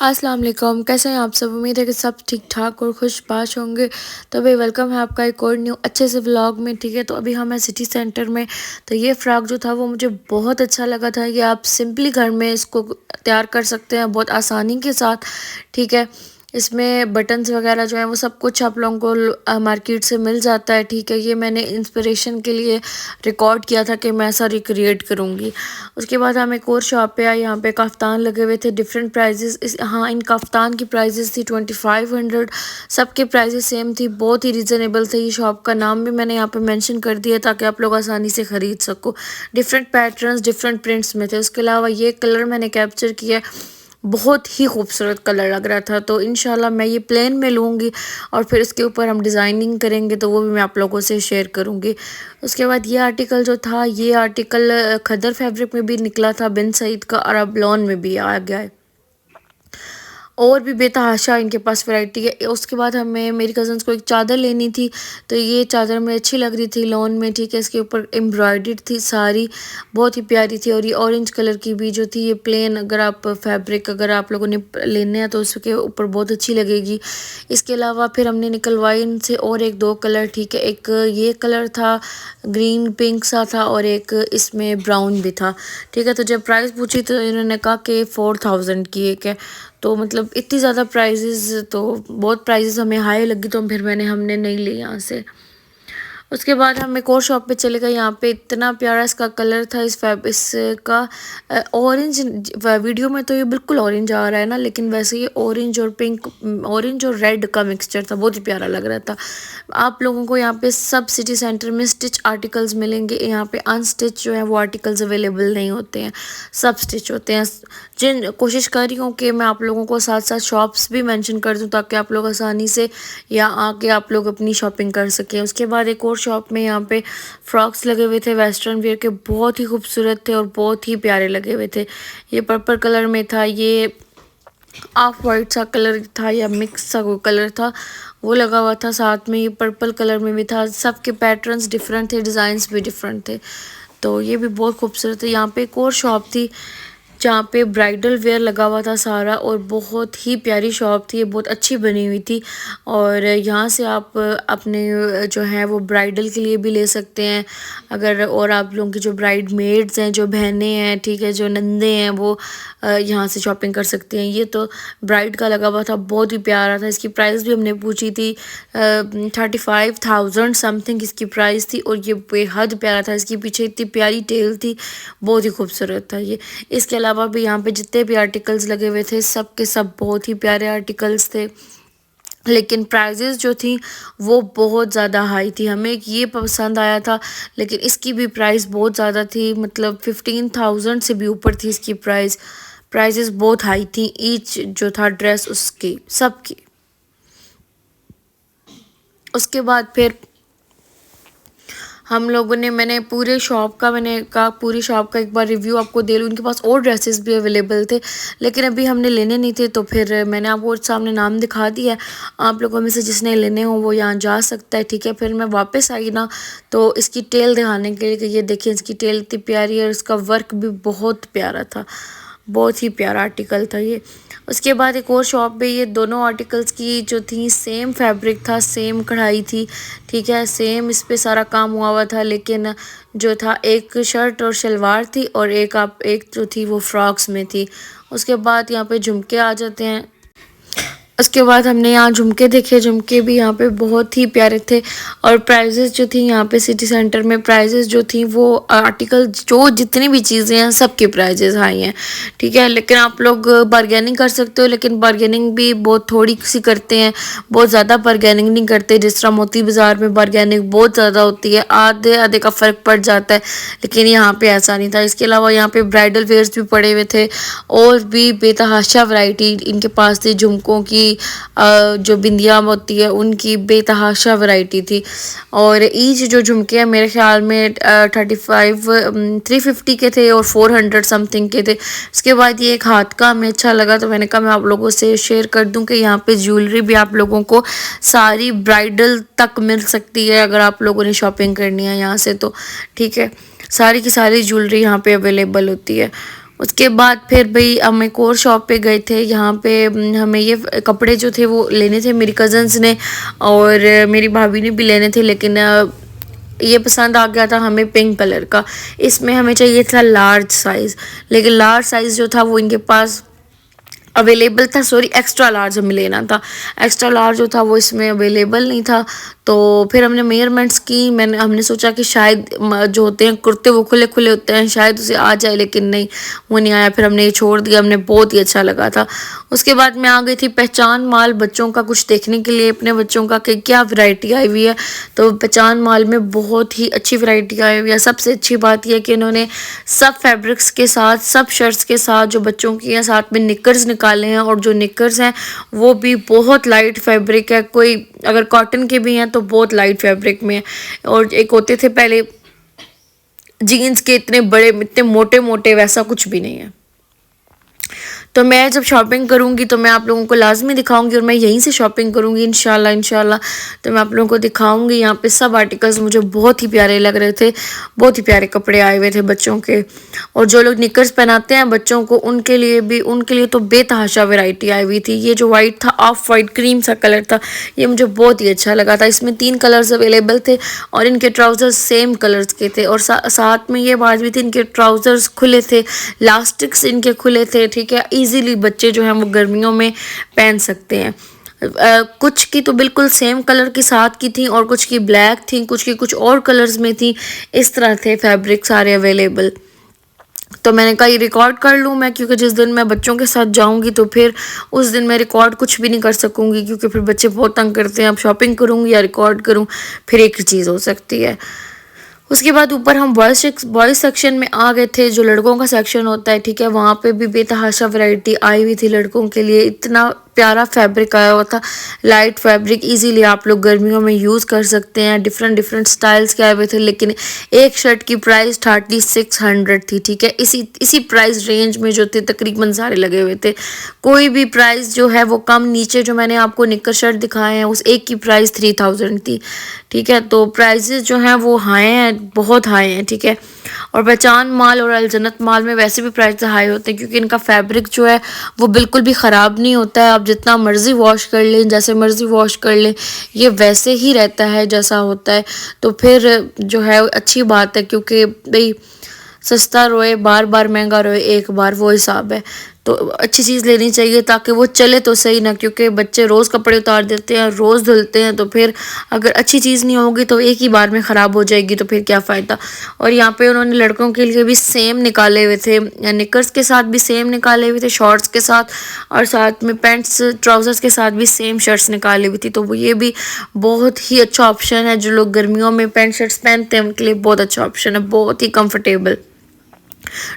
अस्सलाम वालेकुम, कैसे हैं आप सब। उम्मीद है कि सब ठीक ठाक और खुशबाश होंगे। तो भाई वेलकम है आपका एक और न्यू अच्छे से व्लॉग में। ठीक है, तो अभी हम हैं सिटी सेंटर में। तो ये फ़्रॉक जो था वो मुझे बहुत अच्छा लगा था। ये आप सिंपली घर में इसको तैयार कर सकते हैं बहुत आसानी के साथ। ठीक है, इसमें बटन्स वगैरह जो हैं वो सब कुछ आप लोगों को मार्केट से मिल जाता है। ठीक है, ये मैंने इंस्पिरेशन के लिए रिकॉर्ड किया था कि मैं ऐसा रिक्रिएट करूँगी। उसके बाद हम एक और शॉप पे आए, यहाँ पे कफ्तान लगे हुए थे डिफरेंट प्राइजेस। हाँ, इन कफ्तान की प्राइजेस थी 2500। सबके प्राइजेस सेम थी, बहुत ही रिजनेबल थे। ये शॉप का नाम भी मैंने यहाँ पे मेंशन कर दिया ताकि आप लोग आसानी से ख़रीद सको। डिफरेंट पैटर्न्स डिफरेंट प्रिंट्स में थे। उसके अलावा ये कलर मैंने कैप्चर किया, बहुत ही खूबसूरत कलर लग रहा था। तो इंशाल्लाह मैं ये प्लेन में लूँगी और फिर इसके ऊपर हम डिज़ाइनिंग करेंगे, तो वो भी मैं आप लोगों से शेयर करूँगी। उसके बाद ये आर्टिकल जो था, ये आर्टिकल खदर फैब्रिक में भी निकला था बिन सईद का, और अब लॉन में भी आ गया है। और भी बेतहाशा इनके पास वैरायटी है। उसके बाद हमें मेरी कज़न्स को एक चादर लेनी थी, तो ये चादर मुझे अच्छी लग रही थी लॉन में। ठीक है, इसके ऊपर एम्ब्रॉयडर्ड थी सारी, बहुत ही प्यारी थी। और ये ऑरेंज कलर की भी जो थी, ये प्लेन अगर आप फैब्रिक अगर आप लोगों ने लेने हैं तो उसके ऊपर बहुत अच्छी लगेगी। इसके अलावा फिर हमने निकलवाई इनसे और एक दो कलर। ठीक है, एक ये कलर था ग्रीन पिंक सा था और एक इसमें ब्राउन भी था। ठीक है, तो जब प्राइस पूछी तो इन्होंने कहा कि 4000 की एक है। तो मतलब इतनी ज़्यादा प्राइजेज़, तो बहुत प्राइजेज़ हमें हाई लगी, तो फिर हमने नहीं ली यहाँ से। उसके बाद हम एक और शॉप पे चले गए। यहाँ पे इतना प्यारा इसका कलर था, इसका ऑरेंज। वीडियो में तो ये बिल्कुल ऑरेंज आ रहा है ना, लेकिन वैसे ये ऑरेंज और पिंक, ऑरेंज और रेड का मिक्सचर था, बहुत ही प्यारा लग रहा था। आप लोगों को यहाँ पे सब सिटी सेंटर में स्टिच आर्टिकल्स मिलेंगे। यहाँ पे अनस्टिच जो है वो आर्टिकल्स अवेलेबल नहीं होते हैं, सब स्टिच होते हैं। जिन कोशिश कर रही हूँ कि मैं आप लोगों को साथ साथ शॉप्स भी मेंशन कर दूँ ताकि आप लोग आसानी से यहाँ आके आप लोग अपनी शॉपिंग कर सकें। उसके बाद एक और शॉप में यहाँ पे फ्रॉक्स लगे हुए थे वेस्टर्न वेयर के, बहुत ही खूबसूरत थे और बहुत ही प्यारे लगे हुए थे। ये पर्पल कलर में था, ये ऑफ वाइट सा कलर था या मिक्स सा कोई कलर था, वो लगा हुआ था। साथ में ये पर्पल कलर में भी था। सबके पैटर्न्स डिफरेंट थे, डिज़ाइंस भी डिफरेंट थे, तो ये भी बहुत खूबसूरत है। यहाँ पे एक और शॉप थी जहाँ पे ब्राइडल वेयर लगा हुआ था सारा, और बहुत ही प्यारी शॉप थी, ये बहुत अच्छी बनी हुई थी। और यहाँ से आप अपने जो है वो ब्राइडल के लिए भी ले सकते हैं अगर, और आप लोगों की जो ब्राइड मेड्स हैं, जो बहनें हैं, ठीक है, जो नंदे हैं, वो यहाँ से शॉपिंग कर सकते हैं। ये तो ब्राइड का लगा हुआ था, बहुत ही प्यारा था। इसकी प्राइस भी हमने पूछी थी, 35,000 समथिंग इसकी प्राइस थी, और ये बेहद प्यारा था। इसकी पीछे इतनी प्यारी टेल थी, बहुत ही खूबसूरत था ये। इसके अलावा भी यहाँ पे जितने भी आर्टिकल्स लगे हुए थे, सब के सब बहुत ही प्यारे आर्टिकल्स थे, लेकिन प्राइजेस जो थी वो बहुत ज़्यादा हाई थी। हमें ये पसंद आया था, लेकिन इसकी भी प्राइस बहुत ज़्यादा थी, मतलब 15,000 से भी ऊपर थी इसकी प्राइजेस बहुत हाई थी ईच जो था ड्रेस उसकी सबकी। उसके बाद फिर हम लोगों ने, मैंने पूरे शॉप का, मैंने कहा पूरी शॉप का एक बार रिव्यू आपको दे लूँ। उनके पास और ड्रेसेस भी अवेलेबल थे, लेकिन अभी हमने लेने नहीं थे, तो फिर मैंने आपको सामने नाम दिखा दिया। आप लोगों में से जिसने लेने हो वो यहाँ जा सकता है। ठीक है, फिर मैं वापस आई ना, तो इसकी टेल दिखाने के लिए कि ये देखिए इसकी टेल इतनी प्यारी है और इसका वर्क भी बहुत प्यारा था, बहुत ही प्यारा आर्टिकल था ये। उसके बाद एक और शॉप पे ये दोनों आर्टिकल्स की जो थी सेम फैब्रिक था, सेम कढ़ाई थी। ठीक है, सेम इस पे सारा काम हुआ हुआ था, लेकिन जो था एक शर्ट और शलवार थी और एक जो थी वो फ्रॉक्स में थी। उसके बाद यहाँ पे झुमके आ जाते हैं। उसके बाद हमने यहाँ झुमके देखे, झुमके भी यहाँ पे बहुत ही प्यारे थे। और प्राइजेस जो थी यहाँ पे सिटी सेंटर में, प्राइजेस जो थी वो आर्टिकल जो जितनी भी चीज़ें हैं सबके प्राइजेस हाई हैं। ठीक है, लेकिन आप लोग बारगेनिंग कर सकते हो, लेकिन बारगेनिंग भी बहुत थोड़ी सी करते हैं, बहुत ज़्यादा बारगेनिंग नहीं करते। जिस तरह मोती बाज़ार में बारगेनिंग बहुत ज़्यादा होती है, आधे आधे का फ़र्क पड़ जाता है, लेकिन यहाँ पे ऐसा नहीं था। इसके अलावा यहाँ पे ब्राइडल वेयर्स भी पड़े हुए थे, और भी बेतहाशा वैरायटी इनके पास थी। झुमकों की जो बिंदियाँ होती है उनकी बेतहाशा वैरायटी थी। और ईच जो झुमके हैं मेरे ख्याल में 350 के थे और 400 समथिंग के थे। उसके बाद ये एक हाथ का हमें अच्छा लगा, तो मैंने कहा मैं आप लोगों से शेयर कर दूं कि यहाँ पे ज्वेलरी भी आप लोगों को सारी ब्राइडल तक मिल सकती है अगर आप लोगों ने शॉपिंग करनी है यहाँ से, तो ठीक है, सारी की सारी ज्वेलरी यहाँ पे अवेलेबल होती है। उसके बाद फिर भाई हम एक और शॉप पे गए थे। यहाँ पे हमें ये कपड़े जो थे वो लेने थे मेरी कज़न्स ने और मेरी भाभी ने भी लेने थे, लेकिन ये पसंद आ गया था हमें पिंक कलर का। इसमें हमें चाहिए था लार्ज साइज़, लेकिन लार्ज साइज़ जो था वो इनके पास अवेलेबल था, सॉरी एक्स्ट्रा लार्ज हमें लेना था। एक्स्ट्रा लार्ज जो था वो इसमें अवेलेबल नहीं था। तो फिर हमने मेजरमेंट्स की, हमने सोचा कि शायद जो होते हैं कुर्ते वो खुले खुले होते हैं, शायद उसे आ जाए, लेकिन नहीं, वो नहीं आया। फिर हमने ये छोड़ दिया, हमने बहुत ही अच्छा लगा था। उसके बाद मैं आ गई थी पहचान मॉल बच्चों का कुछ देखने के लिए, अपने बच्चों का कि क्या वैरायटी आई हुई है। तो पहचान मॉल में बहुत ही अच्छी वैरायटी आई हुई है। सबसे अच्छी बात यह कि इन्होंने सब फैब्रिक्स के साथ, सब शर्ट्स के साथ जो बच्चों की हैं, साथ में निकर्स निकाले हैं, और जो निकर्स हैं वो भी बहुत लाइट फैब्रिक है। कोई अगर कॉटन के भी हैं तो बहुत लाइट फैब्रिक में है। और एक होते थे पहले जीन्स के इतने बड़े, इतने मोटे मोटे, वैसा कुछ भी नहीं है। तो मैं जब शॉपिंग करूँगी तो मैं आप लोगों को लाजमी दिखाऊंगी, और मैं यहीं से शॉपिंग करूँगी इंशाल्लाह इंशाल्लाह। तो मैं आप लोगों को दिखाऊंगी। यहाँ पे सब आर्टिकल्स मुझे बहुत ही प्यारे लग रहे थे, बहुत ही प्यारे कपड़े आए हुए थे बच्चों के। और जो लोग निकर्स पहनाते हैं बच्चों को, उनके लिए तो बेतहाशा वैरायटी आई हुई थी। ये जो वाइट था, ऑफ वाइट क्रीम सा कलर था, ये मुझे बहुत ही अच्छा लगा था। इसमें 3 कलर्स अवेलेबल थे और इनके ट्राउज़र्स सेम कलर्स के थे। और साथ में ये बात भी थी, इनके ट्राउज़र्स खुले थे, लास्टिक्स इनके खुले थे, ठीक है। इजीली बच्चे जो हैं वो गर्मियों में पहन सकते हैं। कुछ की तो बिल्कुल सेम कलर के साथ की थी, और कुछ की ब्लैक थी, कुछ की कुछ और कलर्स में थी। इस तरह थे फैब्रिक सारे अवेलेबल। तो मैंने कहा ये रिकॉर्ड कर लूँ मैं, क्योंकि जिस दिन मैं बच्चों के साथ जाऊंगी तो फिर उस दिन मैं रिकॉर्ड कुछ भी नहीं कर सकूंगी, क्योंकि फिर बच्चे बहुत तंग करते हैं। अब शॉपिंग करूँगी या रिकॉर्ड करूँ, फिर एक ही चीज़ हो सकती है। उसके बाद ऊपर हम बॉयज़ सेक्शन में आ गए थे, जो लड़कों का सेक्शन होता है, ठीक है। वहाँ पे भी बेतहाशा वैरायटी आई हुई थी लड़कों के लिए। इतना प्यारा फैब्रिक आया हुआ था, लाइट फैब्रिक, इजीली आप लोग गर्मियों में यूज़ कर सकते हैं। डिफरेंट डिफरेंट स्टाइल्स के आए हुए थे, लेकिन एक शर्ट की प्राइस 3600 थी, ठीक है। इसी प्राइस रेंज में जो थे तकरीबन सारे लगे हुए थे। कोई भी प्राइस जो है वो कम, नीचे जो मैंने आपको निक्कर शर्ट दिखाए हैं उस एक की प्राइस 3000 थी, ठीक है। तो प्राइजेस जो हैं वो हाई हैं, बहुत हाई हैं, ठीक है। और पहचान माल और अलजन्नत माल में वैसे भी प्राइस हाई होते हैं, क्योंकि इनका फैब्रिक जो है वो बिल्कुल भी ख़राब नहीं होता है। आप जितना मर्ज़ी वॉश कर लें, जैसे मर्ज़ी वॉश कर लें, ये वैसे ही रहता है जैसा होता है। तो फिर जो है अच्छी बात है, क्योंकि भाई सस्ता रोए बार बार, महंगा रोए एक बार, वो हिसाब है। तो अच्छी चीज़ लेनी चाहिए ताकि वो चले तो सही ना, क्योंकि बच्चे रोज़ कपड़े उतार देते हैं, रोज़ धुलते हैं। तो फिर अगर अच्छी चीज़ नहीं होगी तो एक ही बार में ख़राब हो जाएगी, तो फिर क्या फ़ायदा। और यहाँ पे उन्होंने लड़कों के लिए भी सेम निकाले हुए थे, निकर्स के साथ भी सेम निकाले हुए थे, शॉर्ट्स के साथ, और साथ में पैंट्स ट्राउज़र्स के साथ भी सेम शर्ट्स निकाली हुई थी। तो वो ये भी बहुत ही अच्छा ऑप्शन है। जो लोग गर्मियों में पैंट शर्ट्स पहनते हैं उनके लिए बहुत अच्छा ऑप्शन है, बहुत ही कम्फर्टेबल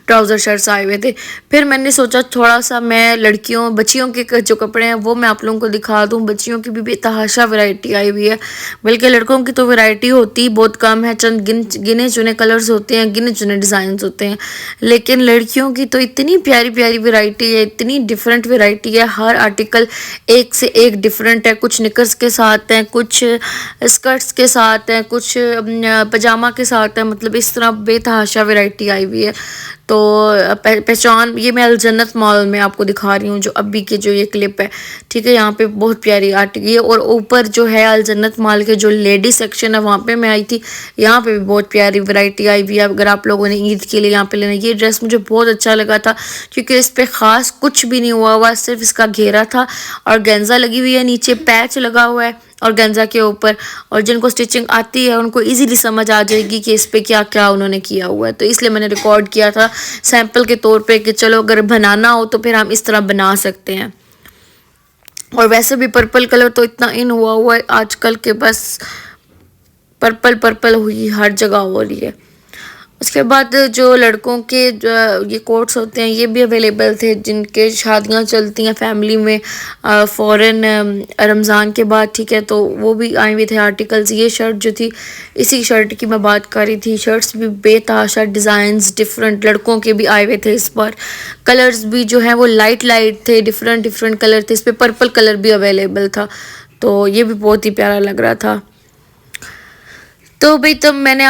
ट्राउज़र शर्ट्स आए हुए थे। फिर मैंने सोचा थोड़ा सा मैं बच्चियों के जो कपड़े हैं वो मैं आप लोगों को दिखा दूं। बच्चियों की भी बेतहाशा वैरायटी आई हुई है, बल्कि लड़कों की तो वैरायटी होती बहुत कम है, चंद गिने चुने कलर्स होते हैं, गिने चुने डिज़ाइन होते हैं। लेकिन लड़कियों की तो इतनी प्यारी प्यारी वैरायटी है, इतनी डिफरेंट वैरायटी है। हर आर्टिकल एक से एक डिफरेंट है। कुछ निकर्स के साथ हैं, कुछ स्कर्ट्स के साथ हैं, कुछ पजामा के साथ है, मतलब इस तरह बेतहाशा वैरायटी आई हुई है। तो पहचान, ये मैं अलजन्नत मॉल में आपको दिखा रही हूँ, जो अभी की जो ये क्लिप है, ठीक है। यहाँ पे बहुत प्यारी आर्टिकल है। और ऊपर जो है अलजन्नत मॉल के जो लेडी सेक्शन है वहाँ पे मैं आई थी, यहाँ पे भी बहुत प्यारी वैरायटी आई हुई है। अगर आप लोगों ने ईद के लिए यहाँ पे लेना, ये ड्रेस मुझे बहुत अच्छा लगा था, क्योंकि इस पर ख़ास कुछ भी नहीं हुआ, सिर्फ इसका घेरा था और गेंजा लगी हुई है, नीचे पैच लगा हुआ है और गेंजा के ऊपर। और जिनको स्टिचिंग आती है उनको इजीली समझ आ जाएगी कि इस पे क्या क्या उन्होंने किया हुआ है। तो इसलिए मैंने रिकॉर्ड किया था सैंपल के तौर पे कि चलो अगर बनाना हो तो फिर हम इस तरह बना सकते हैं। और वैसे भी पर्पल कलर तो इतना इन हुआ है आजकल के, बस पर्पल पर्पल हुई हर जगह हो रही है। उसके बाद जो लड़कों के ये कोट्स होते हैं ये भी अवेलेबल थे, जिनके शादियां चलती हैं फैमिली में फ़ौरन रमज़ान के बाद, ठीक है। तो वो भी आए हुए थे आर्टिकल्स। ये शर्ट जो थी, इसी शर्ट की मैं बात कर रही थी। शर्ट्स भी बेतहाशा डिज़ाइंस डिफरेंट लड़कों के भी आए हुए थे इस बार। कलर्स भी जो हैं वो लाइट लाइट थे, डिफरेंट डिफरेंट कलर थे। इस पर पर्पल कलर भी अवेलेबल था, तो ये भी बहुत ही प्यारा लग रहा था। तो भाई तब मैंने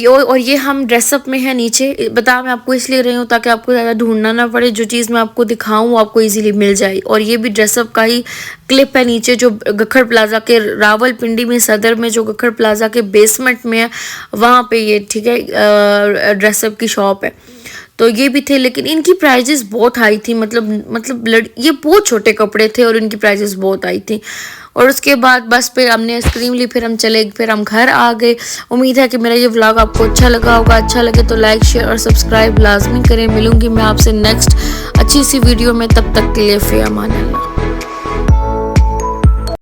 और ये हम ड्रेसअप में है नीचे, बता मैं आपको इसलिए रही हूँ ताकि आपको ज़्यादा ढूंढना ना पड़े, जो चीज़ मैं आपको दिखाऊँ वो आपको इजीली मिल जाए। और ये भी ड्रेसअप का ही क्लिप है नीचे, जो गखड़ प्लाजा के रावलपिंडी में सदर में जो गखड़ प्लाजा के बेसमेंट में है वहाँ पे ये, ठीक है, ड्रेसअप की शॉप है। तो ये भी थे, लेकिन इनकी प्राइजेस बहुत हाई थी, मतलब ये बहुत छोटे कपड़े थे और इनकी प्राइजेस बहुत हाई थी। और उसके बाद बस फिर हमने आइसक्रीम ली, फिर हम घर आ गए। उम्मीद है कि मेरा ये व्लॉग आपको अच्छा लगा होगा। अच्छा लगे तो लाइक शेयर और सब्सक्राइब लाजमी करें। मिलूंगी मैं आपसे नेक्स्ट अच्छी सी वीडियो में, तब तक के लिए फ़ी अमान अल्लाह।